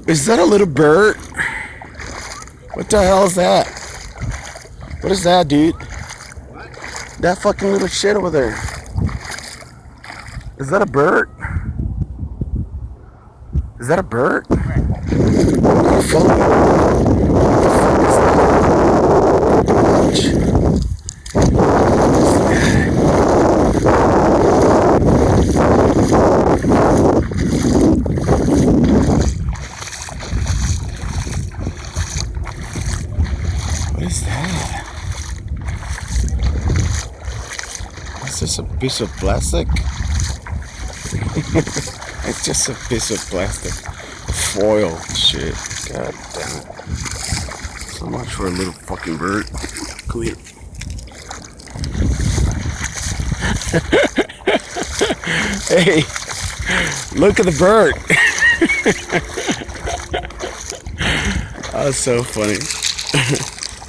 Is that a little bird? What the hell is that? What is that, dude? That fucking little shit over there. Is that a bird? Is that a bird? What the fuck is that? What is that? Is this a piece of plastic? It's just a piece of plastic. Foil shit. God damn it. So much for a little fucking bird. Come here. Hey, look at the bird. That's so funny.